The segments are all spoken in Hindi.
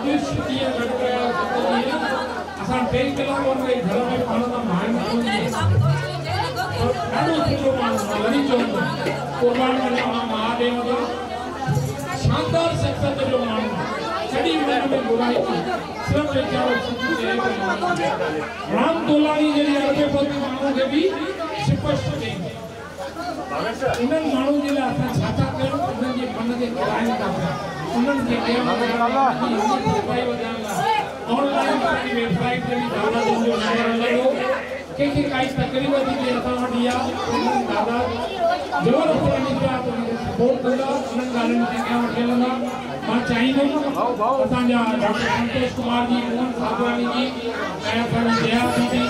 अदृश्य ये घट गया असां 3 किलोमीटर के घर में पाण का मान ॾाढो सुठो माण्हू वरी चवंदो कुर्बान महादेव जो शानदार शख्सियत जो माण्हू कॾहिं हुन में बुराई सिर्फ़ वीचारो राम तोलाणी जहिड़ी अरबेपति माण्हू खे बि स्पष्ट कई उन्हनि माण्हू जे लाइ असां छा था कयूं उन्हनि जे मन खे गिराइनि था पिया उन्हनि खे ऑनलाइन पंहिंजी वेबसाइट ते बि दादा जन जो नंबर हलंदो कंहिंखे काई तकलीफ़ थी थिए असां वटि इहा दादा ज़रूरु असांजी सपोर्ट कंदा उन्हनि ॻाल्हियुनि ते कया वठी हलंदा मां चाहींदुमि असांजा डॉक्टर संतोष कुमार जी मोहन साधवानी जी ऐं असांजी दया दीदी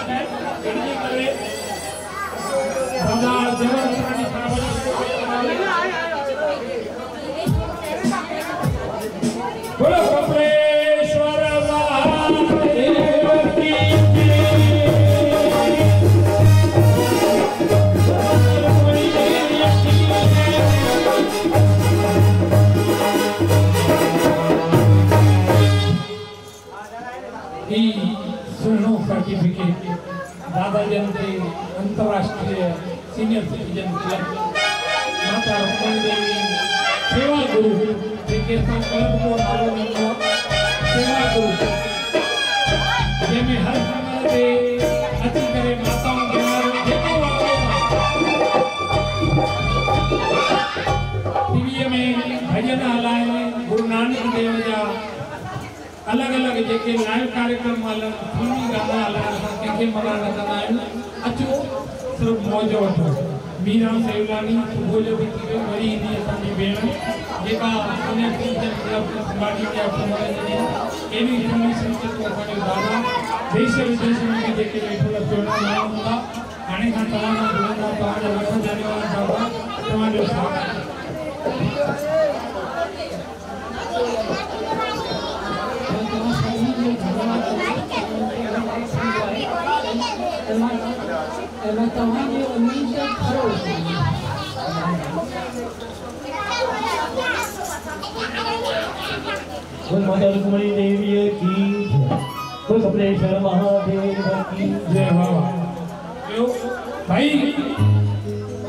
गॾिजी करे दादा ज़रूरु असांजी बोलो कपलेश्वर महादेव की सुनो सर्टिफिकेट दादा जन के अंतरराष्ट्रीय सीनियर सिटीजन क्लब माता रुक्मणी देवी सेवा गुरु जेके क्लब को नालो मिलो सेवा गुरु जंहिंमें हर समय ते अची करे माताऊं भेनरूं जेको टीवीअ में भजन हलाइनि गुरु नानक देव जा अलग अलग जेके लाइव कार्यक्रम हलनि फिल्मी गाना हलाइनि असां कंहिंखे मना न कंदा आहियूं अचो सिर्फ़ु मौज वठो मीरा सेवलानी सुबुह जो बि थी वरी ईंदी असांजी भेण जेका सीनियर सिटीजन क्लब संभाली जा अहिड़ी फिल्मी संस्कृति असांजो दादा देश विदेश में बि जेके वेठल चोड़ा माण्हू हूंदा हाणे खां तव्हां खां जुड़ंदा तव्हांजो लख धन्यवाद दादा तव्हांजो साथ माता रुक्मणी देवी की जय कपलेश्वर महादेव की जय बाबा भाई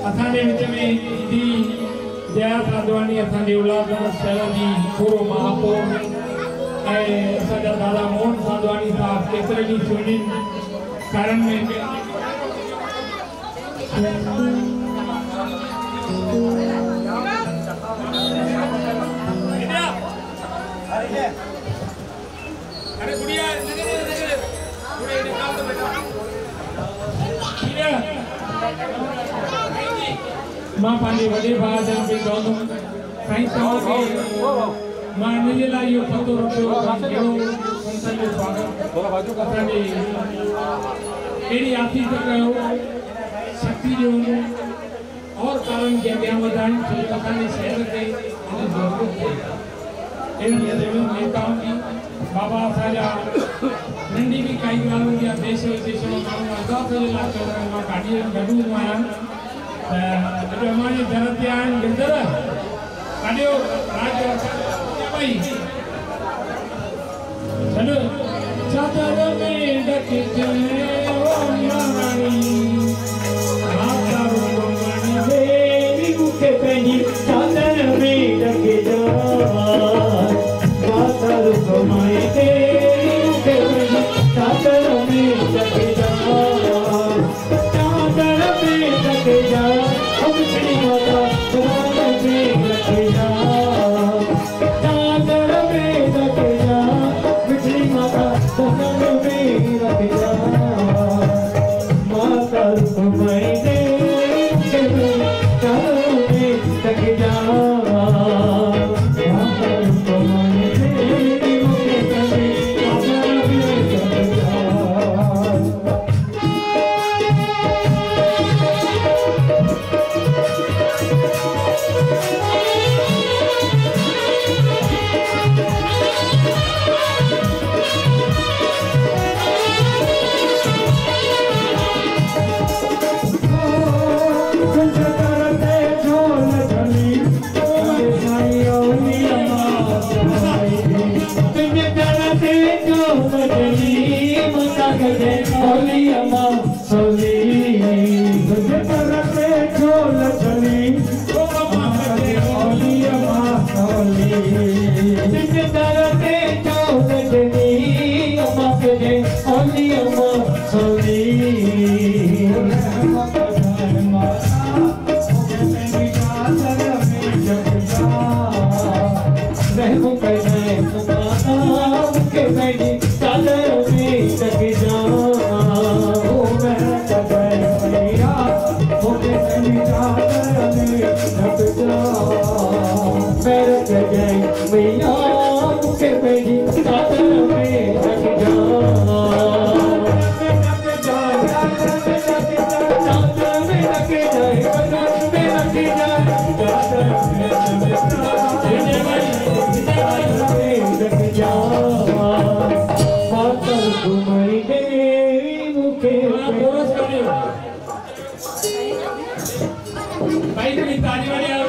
असांजे विच में दीदी जया साधवानी असांजे उल्हासनगर शहर जी पूरो महापौर ऐं असांजा दादा मोहन साधवानी साहब केतिरे ॾींहं चूंडियुनि कारण में अरे गुड़िया गुड़िया निकाल दो बेटा मां पंहिंजे वॾे भाउ जन खे चवंदुमि साईं तव्हांखे मां इन जे लाइ इहो पतो रखियो कहिड़ो संतनि जो स्वागत असांजी अहिड़ी आसीस कयो शक्ति जो और कारण के अॻियां वधाइनि छो त असांजे शहर खे हिन ज़रूरत आहे अहिड़ियुनि नेताउनि जी बाबा असांजा नंढी बि काई ॻाल्हि हूंदी आहे देश विदेश में माण्हू अरदास जे लाइ चवंदा आहिनि मां गाॾीअ में गॾु हूंदो आहियां त अॼु अमां जे दर ते आहिनि गिरधर काॾियो राज भई चलो चादर में ढक चादर में ढक जा माता रुक्मणी देवी के चादर में ढक जा चादर में ढक जा हम श्री माता चादर में ढक जा चादर में ढक जा श्री माता चादर में ढक जा लगनी माता गजे होली अम्मा होली तुझे तरते जो लगनी ओ माता गजे होली अम्मा होली तुझे तरते जो लगनी अम्मा गजे होली अम्मा होली भाई ताली वाली